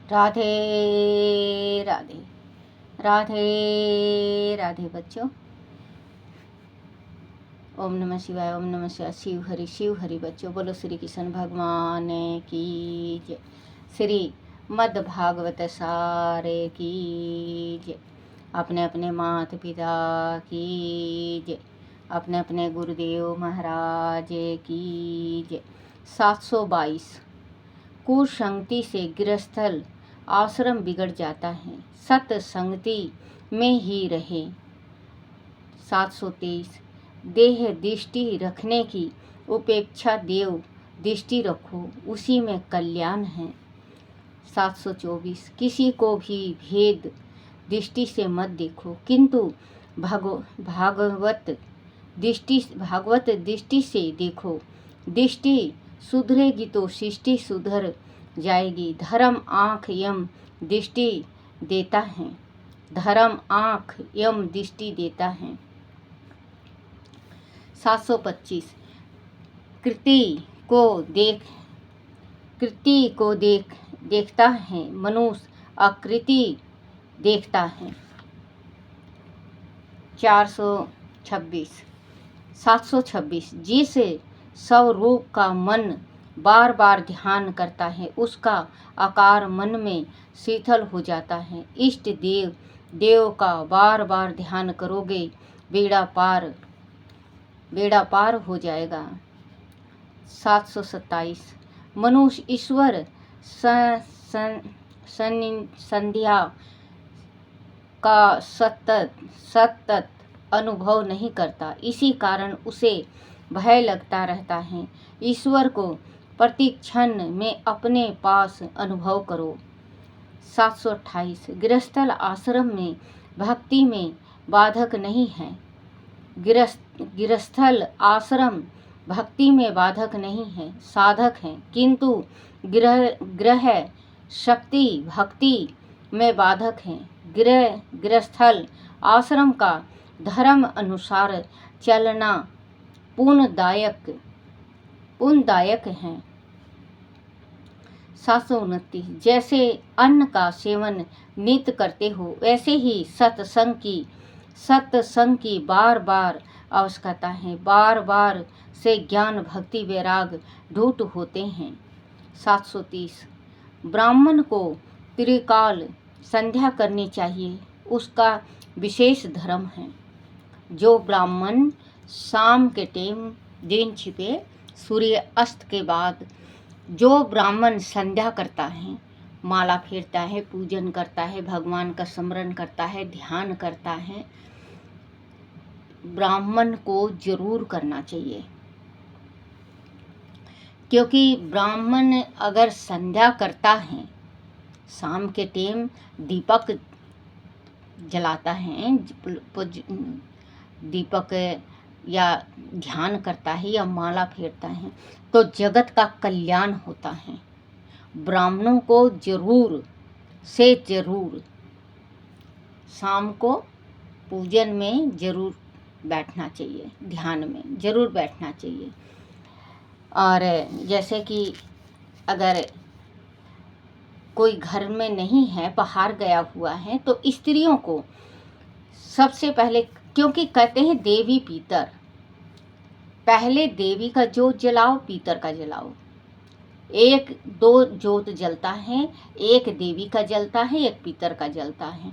राधे राधे। राधे राधे बच्चों। ओम नमः शिवाय, ओम नमः शिवाय। शिव हरि बच्चों। बोलो श्री कृष्ण भगवान की जय। श्री मद् भागवत सारे की जय। अपने अपने माता पिता की जय। अपने अपने गुरुदेव महाराज की जय। 722 कुसंगति से गृहस्थल आश्रम बिगड़ जाता है, सत्संगति में ही रहे। 723 देह दृष्टि रखने की उपेक्षा देव दृष्टि रखो, उसी में कल्याण है। 724 किसी को भी भेद दृष्टि से मत देखो, किंतु भागवत दृष्टि से देखो। दृष्टि सुधरेगी तो सृष्टि सुधर जाएगी। धर्म आँख यम दृष्टि देता है। धर्म आँख यम दृष्टि देता है। 725 कृति को देखता है, मनुष्य आकृति देखता है। 726 जिस स्वरूप का मन बार बार ध्यान करता है, उसका आकार मन में शीतल हो जाता है। इष्ट देव का बार बार ध्यान करोगे, बेड़ा पार हो जाएगा। 727 मनुष्य ईश्वर संध्या का सतत अनुभव नहीं करता, इसी कारण उसे भय लगता रहता है। ईश्वर को प्रतिक्षण में अपने पास अनुभव करो। 728 गृहस्थल आश्रम में भक्ति में बाधक नहीं है। गृहस्थल आश्रम भक्ति में बाधक नहीं है, साधक है, किंतु ग्रह शक्ति भक्ति में बाधक है। गृहस्थल आश्रम का धर्म अनुसार चलना पुण्यदायक है। 729 जैसे अन्न का सेवन नित्य करते हो, वैसे ही सत्संग की बार बार आवश्यकता है। बार बार से ज्ञान भक्ति वैराग ढूंढ होते हैं। 730 ब्राह्मण को त्रिकाल संध्या करनी चाहिए, उसका विशेष धर्म है। जो ब्राह्मण शाम के टाइम दिन छिपे सूर्य अस्त के बाद जो ब्राह्मण संध्या करता है, माला फेरता है, पूजन करता है, भगवान का स्मरण करता है, ध्यान करता है, ब्राह्मण को जरूर करना चाहिए। क्योंकि ब्राह्मण अगर संध्या करता है, शाम के टाइम दीपक जलाता है, दीपक या ध्यान करता है या माला फेरता है, तो जगत का कल्याण होता है। ब्राह्मणों को जरूर शाम को पूजन में जरूर बैठना चाहिए, ध्यान में जरूर बैठना चाहिए। और जैसे कि अगर कोई घर में नहीं है, बाहर गया हुआ है, तो स्त्रियों को सबसे पहले, क्योंकि कहते हैं देवी पीतर, पहले देवी का जोत जलाओ, पीतर का जलाओ। एक दो जोत जलता है, एक देवी का जलता है, एक पीतर का जलता है।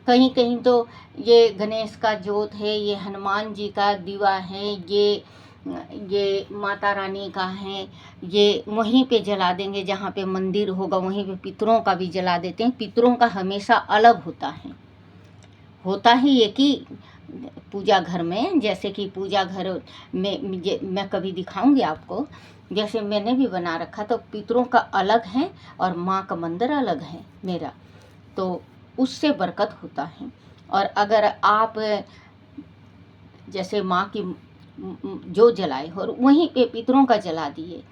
कहीं कहीं तो ये गणेश का जोत है, ये हनुमान जी का दिवा है, ये माता रानी का है, ये वहीं पे जला देंगे। जहाँ पे मंदिर होगा वहीं पे पितरों का भी जला देते हैं। पितरों का हमेशा अलग होता ही एक ही पूजा घर में। जैसे कि पूजा घर में मैं कभी दिखाऊंगी आपको, जैसे मैंने भी बना रखा, तो पितरों का अलग है और माँ का मंदिर अलग है मेरा, तो उससे बरकत होता है। और अगर आप जैसे माँ की जो जलाए और वहीं पे पितरों का जला दिए,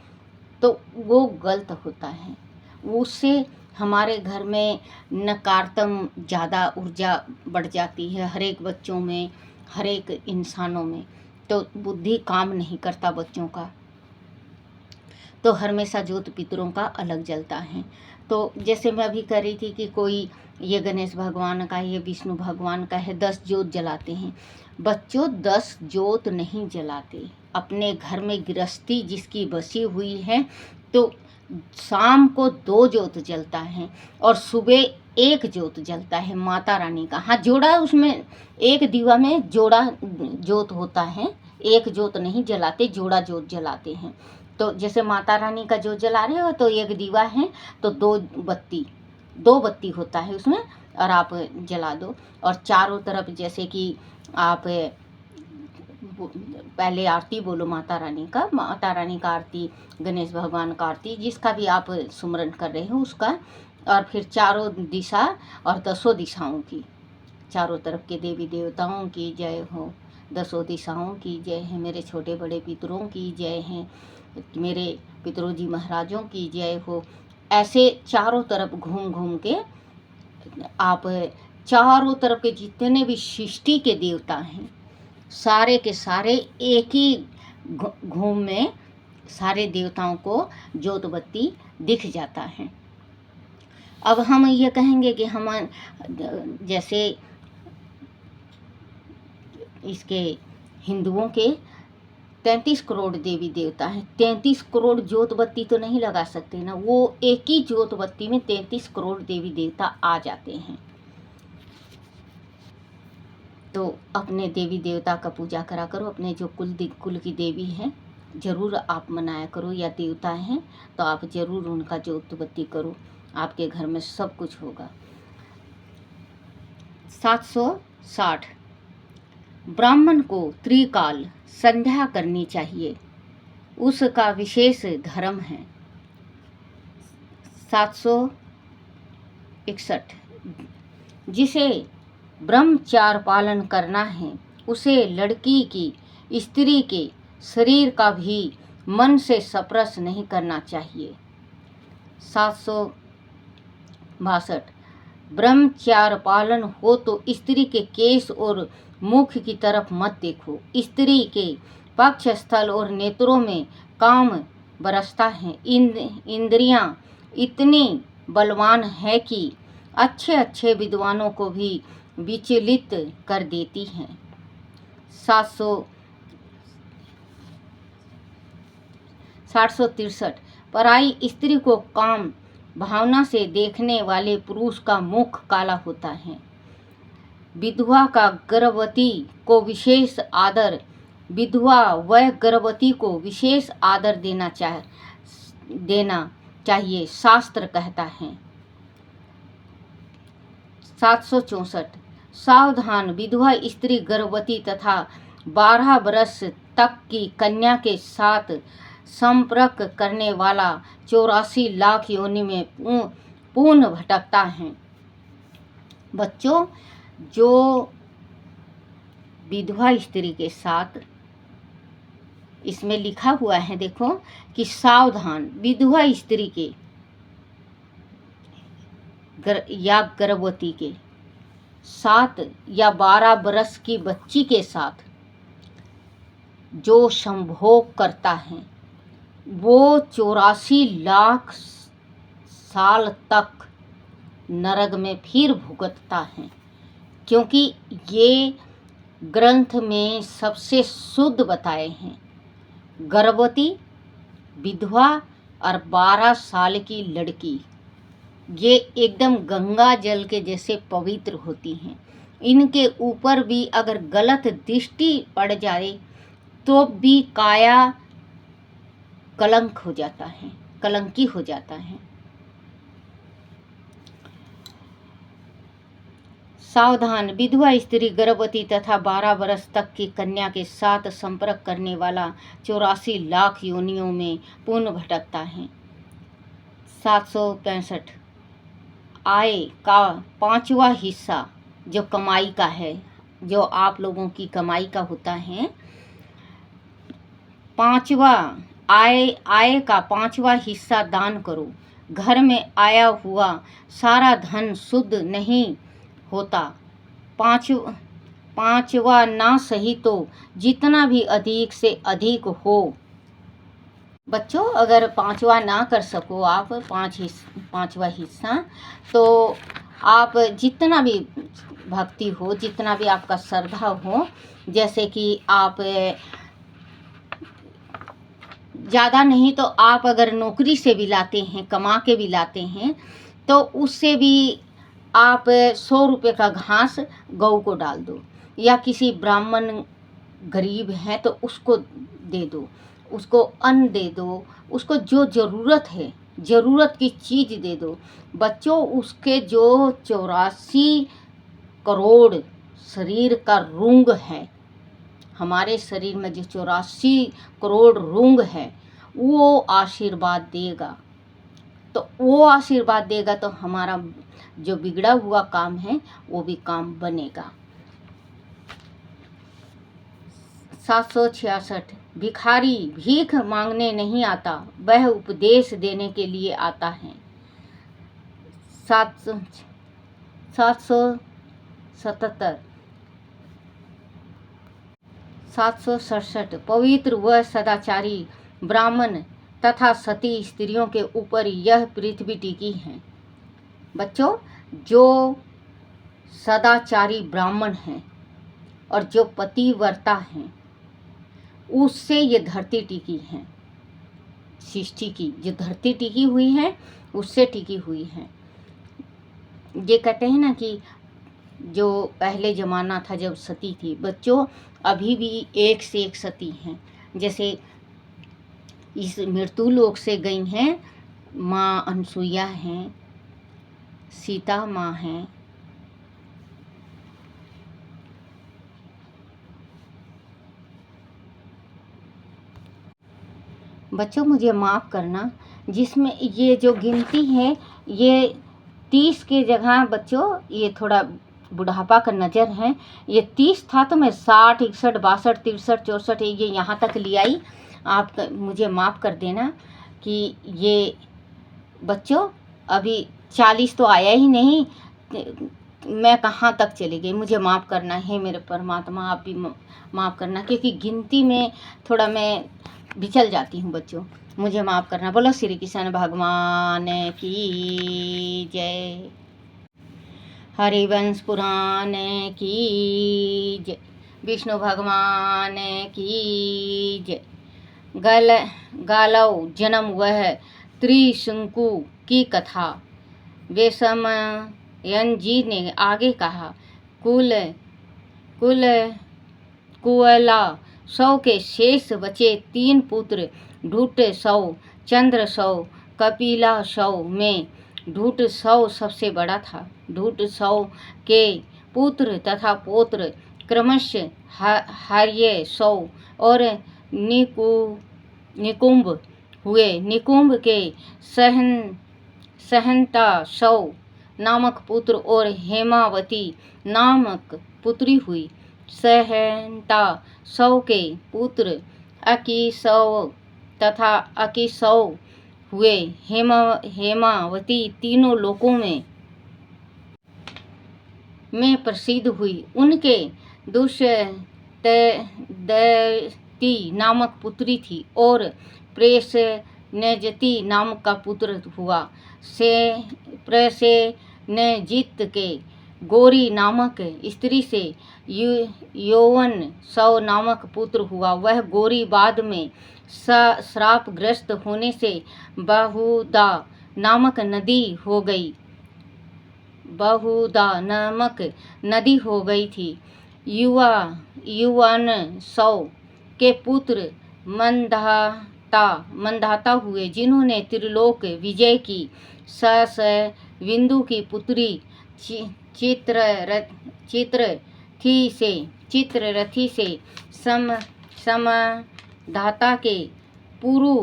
तो वो गलत होता है। उससे हमारे घर में नकारात्मक ज़्यादा ऊर्जा बढ़ जाती है, हर एक बच्चों में, हर एक इंसानों में, तो बुद्धि काम नहीं करता बच्चों का। तो हमेशा ज्योत पितरों का अलग जलता है। तो जैसे मैं अभी कह रही थी कि कोई ये गणेश भगवान का, ये विष्णु भगवान का है, 10 ज्योत जलाते हैं। बच्चों 10 ज्योत नहीं जलाते। अपने घर में गृहस्थी जिसकी बसी हुई है तो शाम को 2 ज्योत जलता है और सुबह 1 ज्योत जलता है माता रानी का। हाँ, जोड़ा उसमें एक दीवा में जोड़ा ज्योत होता है, एक ज्योत नहीं जलाते, जोड़ा ज्योत जलाते हैं। तो जैसे माता रानी का ज्योत जला रहे हो तो एक दीवा है तो 2 बत्ती होता है उसमें और आप जला दो। और चारों तरफ जैसे कि आप पहले आरती बोलो माता रानी का आरती, गणेश भगवान का आरती, जिसका भी आप सुमरन कर रहे हो उसका, और फिर चारों दिशा और 10 दिशाओं की, चारों तरफ के देवी देवताओं की जय हो, 10 दिशाओं की जय है, मेरे छोटे बड़े पितरों की जय है, मेरे पितरोजी महाराजों की जय हो। ऐसे चारों तरफ घूम घूम के आप चारों तरफ के जितने भी सृष्टि के देवता हैं सारे के सारे एक ही घूम में सारे देवताओं को ज्योत बत्ती दिख जाता है। अब हम ये कहेंगे कि हम जैसे इसके हिंदुओं के 33 करोड़ देवी देवता हैं, 33 करोड़ ज्योत बत्ती तो नहीं लगा सकते ना, वो एक ही ज्योत बत्ती में 33 करोड़ देवी देवता आ जाते हैं। तो अपने देवी देवता का पूजा करा करो, अपने जो कुल की देवी हैं ज़रूर आप मनाया करो, या देवता हैं तो आप ज़रूर उनका ज्योत बत्ती करो, आपके घर में सब कुछ होगा। 760 ब्राह्मण को त्रिकाल संध्या करनी चाहिए, उसका विशेष धर्म है। 761 जिसे ब्रह्मचार्य पालन करना है उसे लड़की की, स्त्री के शरीर का भी मन से स्पर्श नहीं करना चाहिए। 762 ब्रह्मचार्य पालन हो तो स्त्री के केश और मुख की तरफ मत देखो। स्त्री के पक्षस्थल और नेत्रों में काम बरसता है। इंद्रियां इतनी बलवान है कि अच्छे अच्छे विद्वानों को भी विचलित कर देती हैं। 763 पराई स्त्री को काम भावना से देखने वाले पुरुष का मुख काला होता है। विधवा का गर्भवती को विशेष आदर, विधवा व गर्भवती को विशेष आदर देना चाहिए, शास्त्र कहता है। 764 सावधान, विधवा स्त्री गर्भवती तथा 12 वर्ष तक की कन्या के साथ संपर्क करने वाला 84 लाख योनि में पूर्ण भटकता है। बच्चों, जो विधवा स्त्री के साथ, इसमें लिखा हुआ है देखो कि सावधान, विधवा स्त्री के या गर्भवती के साथ या 12 वर्ष की बच्ची के साथ जो संभोग करता है वो 84 लाख साल तक नरक में फिर भुगतता है, क्योंकि ये ग्रंथ में सबसे शुद्ध बताए हैं। गर्भवती, विधवा और 12 साल की लड़की ये एकदम गंगा जल के जैसे पवित्र होती हैं। इनके ऊपर भी अगर गलत दृष्टि पड़ जाए तो भी काया कलंक हो जाता है, कलंकी हो जाता है। सावधान, विधवा स्त्री, गर्भवती तथा 12 वर्ष तक की कन्या के साथ संपर्क करने वाला 84 लाख योनियों में पूर्ण भटकता है। 765 आय का 5वां हिस्सा जो कमाई का है, जो आप लोगों की कमाई का होता है, 5वां आय का 5वां हिस्सा दान करो। घर में आया हुआ सारा धन शुद्ध नहीं होता। 5वां ना सही तो जितना भी अधिक से अधिक हो बच्चों अगर पांचवा ना कर सको आप पांचवा हिस्सा, तो आप जितना भी भक्ति हो, जितना भी आपका श्रद्धा हो, जैसे कि आप ज़्यादा नहीं तो आप अगर नौकरी से भी लाते हैं, कमा के भी लाते हैं, तो उससे भी आप 100 रुपये का घास गौ को डाल दो, या किसी ब्राह्मण गरीब है तो उसको दे दो, उसको अन्न दे दो, उसको जो ज़रूरत है, ज़रूरत की चीज़ दे दो। बच्चों उसके जो 84 करोड़ शरीर का रूंग है, हमारे शरीर में जो 84 करोड़ रूंग है, वो आशीर्वाद देगा। तो वो आशीर्वाद देगा तो हमारा जो बिगड़ा हुआ काम है वो भी काम बनेगा। 766 भिखारी भीख मांगने नहीं आता, वह उपदेश देने के लिए आता है। 767 पवित्र व सदाचारी ब्राह्मण तथा सती स्त्रियों के ऊपर यह पृथ्वी टिकी है। बच्चों जो सदाचारी ब्राह्मण हैं और जो पतिव्रता हैं, उससे ये धरती टिकी है। सृष्टि की जो धरती टिकी हुई है उससे टिकी हुई है। ये कहते हैं ना कि जो पहले ज़माना था जब सती थी, बच्चों अभी भी एक से एक सती हैं। जैसे इस मृत्यु लोक से गई हैं माँ अनसुईया हैं, सीता माँ हैं, बच्चों मुझे माफ़ करना, जिसमें ये जो गिनती है ये 30 के जगह बच्चों ये थोड़ा बुढ़ापा का नज़र है, ये 30 था तो मैं 60, 61, 62, 63, 64 ये यहाँ तक ले आई। आप मुझे माफ़ कर देना कि ये बच्चों अभी 40 तो आया ही नहीं, मैं कहाँ तक चली गई। मुझे माफ़ करना है मेरे परमात्मा, आप भी माफ़ करना, क्योंकि गिनती में थोड़ा मैं बिचल जाती हूँ बच्चों, मुझे माफ़ करना। बोलो श्री कृष्ण भगवान की जय। हरिवंश पुराण की जय। विष्णु भगवान की जय। गालव जन्म वह त्रिशंकु की कथा। वेशमयन जी ने आगे कहा, कुवला सौ के शेष बचे 3 पुत्र, ढूट सौ, चंद्र सौ, कपिला सौ में ढूट सौ सबसे बड़ा था। ढूट सौ के पुत्र तथा पौत्र क्रमशः हार्य सौ और निकुंभ हुए। निकुंभ के सहनता सौ नामक पुत्र और हेमावती नामक पुत्री हुई। सहनता सौ के पुत्र अकीसौ तथा अकीसौ हुए। हेमावती तीनों लोकों में प्रसिद्ध हुई। उनके दुष्टदती नामक पुत्री थी और प्रेषनेजति नामक का पुत्र हुआ। प्रेषनेजित के गौरी नामक स्त्री से यौवन सौ नामक पुत्र हुआ। वह गौरी बाद में श्रापग्रस्त होने से बहुदा नामक नदी हो गई थी। युवन सौ के पुत्र मंधाता हुए, जिन्होंने त्रिलोक विजय की। बिंदु की पुत्री चित्ररथी से समधाता के पुरु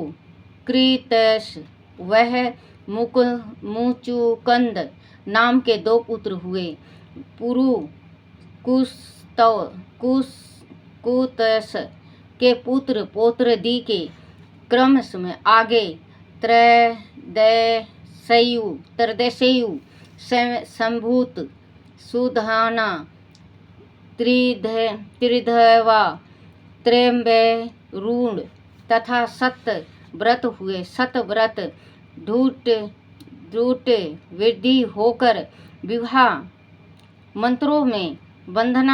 कृतस वह मुचुकंद नाम के 2 पुत्र हुए। पुरु कुतस के पुत्र पौत्रदी के क्रमश में आगे त्रैदशयु संभूत, सुधाना, त्रिधवा, त्रयम्बरुण तथा सत्य व्रत हुए। सत व्रत ढूट वृद्धि होकर विवाह मंत्रों में बंधन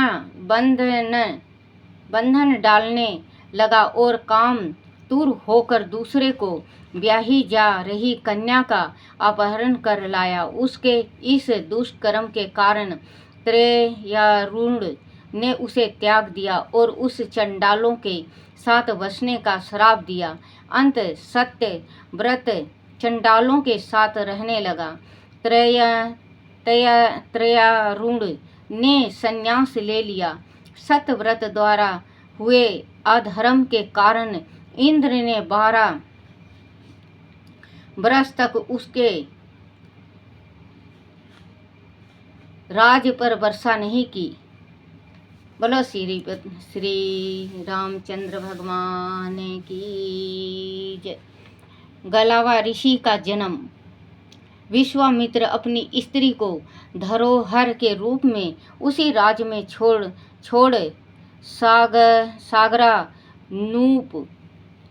डालने लगा और काम दूर होकर दूसरे को ब्याही जा रही कन्या का अपहरण कर लाया। उसके इस दुष्कर्म के कारण त्रयारूढ़ ने उसे त्याग दिया और उस चंडालों के साथ बसने का श्राप दिया। अंत सत्य व्रत चंडालों के साथ रहने लगा। त्रयारूढ़ ने संन्यास ले लिया। सतव्रत द्वारा हुए अधर्म के कारण इंद्र ने 12 वर्ष तक उसके राज पर वर्षा नहीं की। बोलो श्री रामचंद्र भगवान की जय। गलावा ऋषि का जन्म। विश्वामित्र अपनी स्त्री को धरोहर के रूप में उसी राज्य में छोड़ सागरा नूप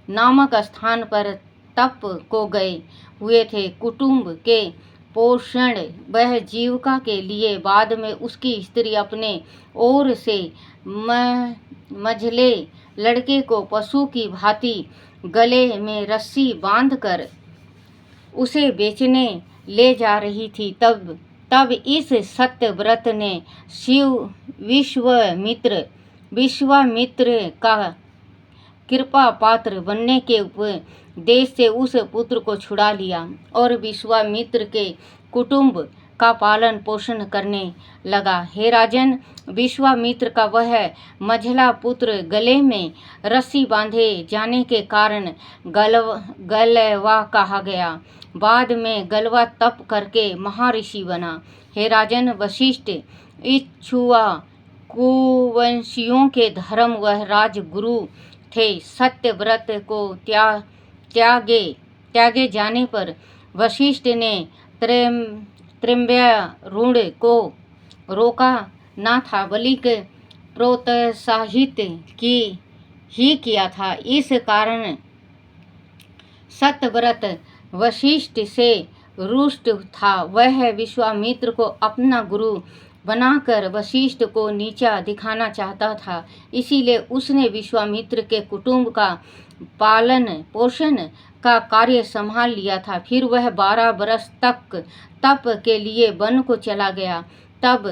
नामक स्थान पर तप को गए हुए थे। कुटुंब के पोषण वह जीविका के लिए बाद में उसकी स्त्री अपने ओर से मझले लड़के को पशु की भांति गले में रस्सी बांधकर उसे बेचने ले जा रही थी। तब इस सत्यव्रत ने विश्वामित्र का कृपा पात्र बनने के उपदेश से उस पुत्र को छुड़ा लिया और विश्वामित्र के कुटुंब का पालन पोषण करने लगा। हे राजन, विश्वामित्र का वह मझला पुत्र गले में रस्सी बांधे जाने के कारण गलवा कहा गया। बाद में गलवा तप करके महर्षि बना। हे राजन, वशिष्ठ इक्ष्वाकुवंशियों के धर्म वह राजगुरु थे। सत्यव्रत को त्यागे जाने पर वशिष्ठ ने त्रयारूढ़ को रोका ना था बल्कि प्रोत्साहित किया था। इस कारण सत्यव्रत वशिष्ठ से रुष्ट था। वह विश्वामित्र को अपना गुरु बनाकर वशिष्ठ को नीचा दिखाना चाहता था। इसीलिए उसने विश्वामित्र के कुटुंब का पालन पोषण का कार्य संभाल लिया था। फिर वह 12 वर्ष तक तप के लिए वन को चला गया। तब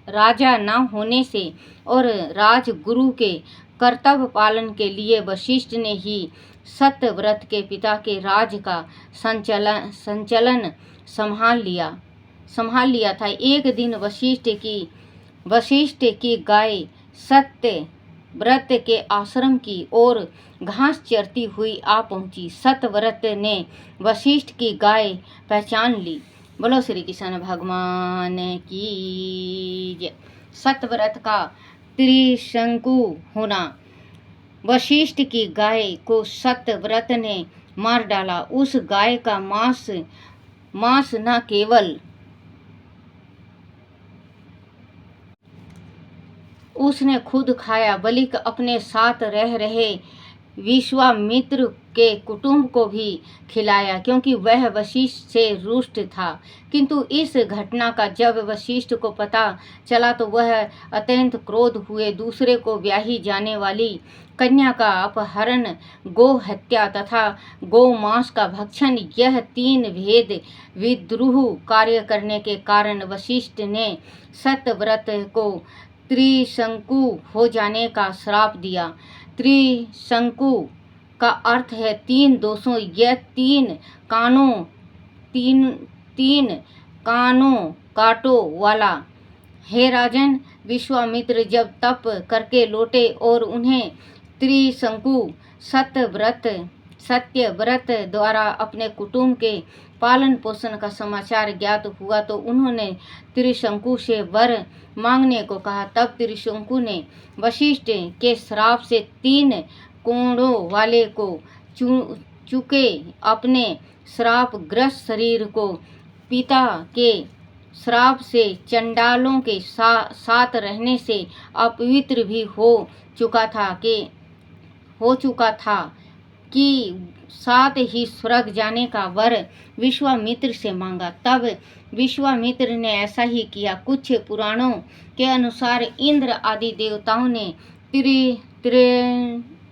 राजा न होने से और राजगुरु के कर्तव्य पालन के लिए वशिष्ठ ने ही सत्यव्रत के पिता के राज का संचालन संभाल लिया था। एक दिन वशिष्ठ की गाय सत्यव्रत के आश्रम की ओर घास चरती हुई आ पहुंची। सत्यव्रत ने वशिष्ठ की गाय पहचान ली। बोलो श्री कृष्ण भगवान की जय। सत्यव्रत का त्रिशंकु होना। वशिष्ठ की गाय को सत्यव्रत ने मार डाला। उस गाय का मांस न केवल उसने खुद खाया बल्कि अपने साथ रह रहे विश्वामित्र के कुटुंब को भी खिलाया, क्योंकि वह वशिष्ठ से रुष्ट था। किंतु इस घटना का जब वशिष्ठ को पता चला तो वह अत्यंत क्रोध हुए। दूसरे को ब्याही जाने वाली कन्या का अपहरण, गो हत्या तथा गो मांस का भक्षण, यह 3 भेद विद्रोह कार्य करने के कारण वशिष्ठ ने सत्यव्रत को त्रिशंकु हो जाने का श्राप दिया। त्रिशंकु का अर्थ है 3 दोषों या 3 कानों काटो वाला। हे राजन, विश्वामित्र जब तप करके लौटे और उन्हें त्रिशंकु सत्यव्रत द्वारा अपने कुटुंब के पालन पोषण का समाचार ज्ञात हुआ तो उन्होंने त्रिशंकु से वर मांगने को कहा। तब त्रिशंकु ने वशिष्ठ के श्राप से 3 कोणों वाले को चुके अपने श्रापग्रस्त शरीर को पिता के श्राप से चंडालों के साथ रहने से अपवित्र भी हो चुका था कि हो चुका था कि साथ ही स्वर्ग जाने का वर विश्वामित्र से मांगा। तब विश्वामित्र ने ऐसा ही किया। कुछ पुराणों के अनुसार इंद्र आदि देवताओं ने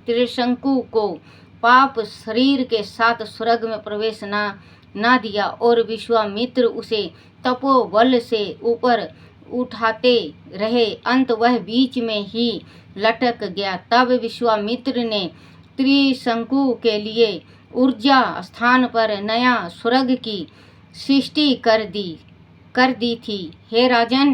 त्रिशंकु को पाप शरीर के साथ स्वर्ग में प्रवेश ना दिया और विश्वामित्र उसे तपोबल से ऊपर उठाते रहे। अंत वह बीच में ही लटक गया। तब विश्वामित्र ने त्रिशंकु के लिए ऊर्जा स्थान पर नया स्वर्ग की सृष्टि कर दी थी। हे राजन,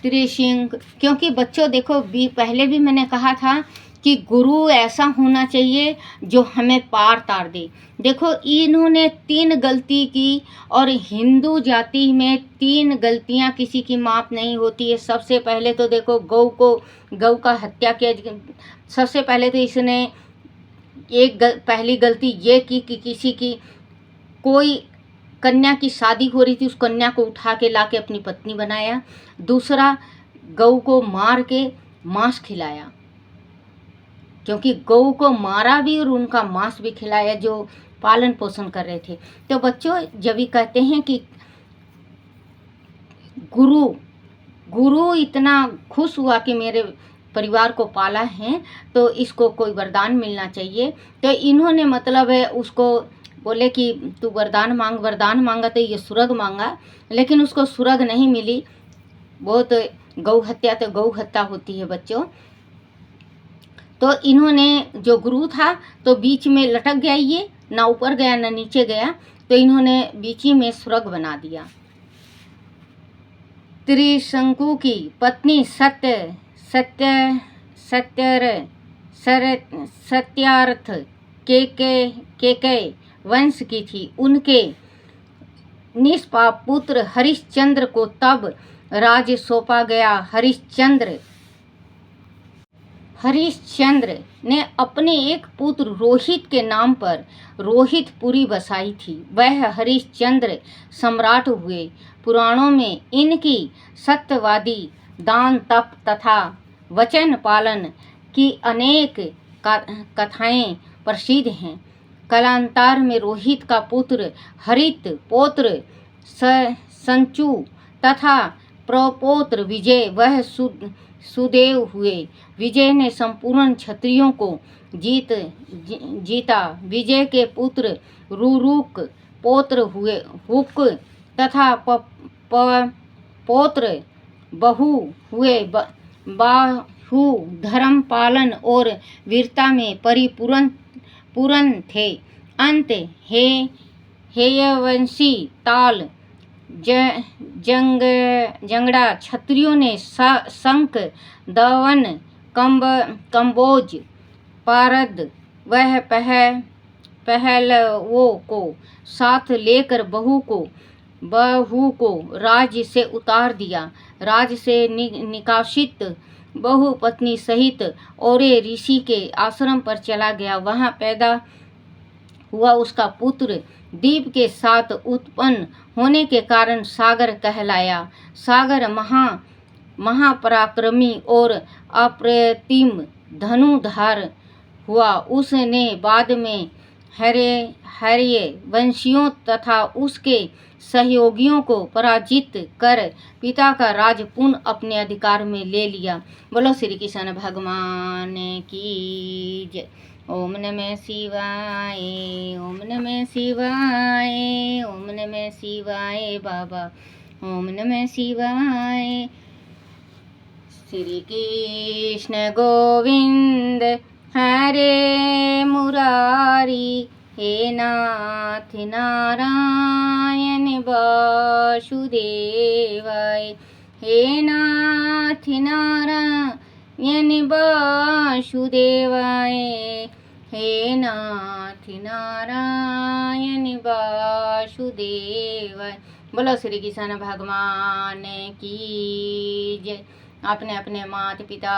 त्रिशंकु, क्योंकि बच्चों देखो पहले भी मैंने कहा था कि गुरु ऐसा होना चाहिए जो हमें पार तार दे। देखो इन्होंने 3 गलती की और हिंदू जाति में 3 गलतियां किसी की माफ़ नहीं होती है। सबसे पहले तो देखो गौ का हत्या किया। सबसे पहले तो इसने पहली गलती ये की कि किसी की कोई कन्या की शादी हो रही थी, उस कन्या को उठा के ला के अपनी पत्नी बनाया। दूसरा, गौ को मार के मांस खिलाया, क्योंकि गौ को मारा भी और उनका मांस भी खिलाया जो पालन पोषण कर रहे थे। तो बच्चों जब भी कहते हैं कि गुरु इतना खुश हुआ कि मेरे परिवार को पाला है तो इसको कोई वरदान मिलना चाहिए। तो इन्होंने मतलब है उसको बोले कि तू वरदान मांगा तो ये स्वर्ग मांगा, लेकिन उसको स्वर्ग नहीं मिली। बहुत गौ हत्या होती है बच्चों। तो इन्होंने जो गुरु था तो बीच में लटक गया, ये ना ऊपर गया ना नीचे गया, तो इन्होंने बीच ही में स्वर्ग बना दिया। त्रिशंकु की पत्नी सत्यार्थ केकय वंश की थी। उनके निष्पाप पुत्र हरिश्चंद्र को तब राज्य सौंपा गया। हरिश्चंद्र ने अपने एक पुत्र रोहित के नाम पर रोहितपुरी बसाई थी। वह हरिश्चंद्र सम्राट हुए। पुराणों में इनकी सत्यवादी, दान, तप तथा वचन पालन की अनेक कथाएं प्रसिद्ध हैं। कालांतर में रोहित का पुत्र हरित, पौत्र संचु तथा प्रपौत्र विजय वह सुदेव हुए। विजय ने संपूर्ण क्षत्रियों को जीता। विजय के पुत्र रुरुक, पौत्र हुए हुक तथा पौत्र बहु हुए। बाहु धर्म पालन और वीरता में परिपूर्ण थे। अंत हेयवंशी ताल जंगड़ा क्षत्रियों ने शंख, दवन, कंबोज, पारद वह पहलवों को साथ लेकर बहू को राज्य से उतार दिया। राज्य से निकासित बहु पत्नी सहित औरे ऋषि के आश्रम पर चला गया। वहां पैदा हुआ उसका पुत्र दीप के साथ उत्पन्न होने के कारण सागर कहलाया। सागर महापराक्रमी और अप्रतिम धनुर्धर हुआ। उसने बाद में हर्य वंशियों तथा उसके सहयोगियों को पराजित कर पिता का राज पुनः अपने अधिकार में ले लिया। बोलो श्री कृष्ण भगवान की जय। ओम नमः शिवाय, ओम नमः शिवाय, ओम नमः शिवाय बाबा, ओम नमः शिवाय। श्री कृष्ण गोविंद हरे मुरारी, हे नाथ नारायण वासुदेवाय, हे नाथ नारायण वासुदेवाय, हे नाथ नारायण वासुदेवाय। बोलो श्री कृष्ण भगवान की जय। अपने अपने माता पिता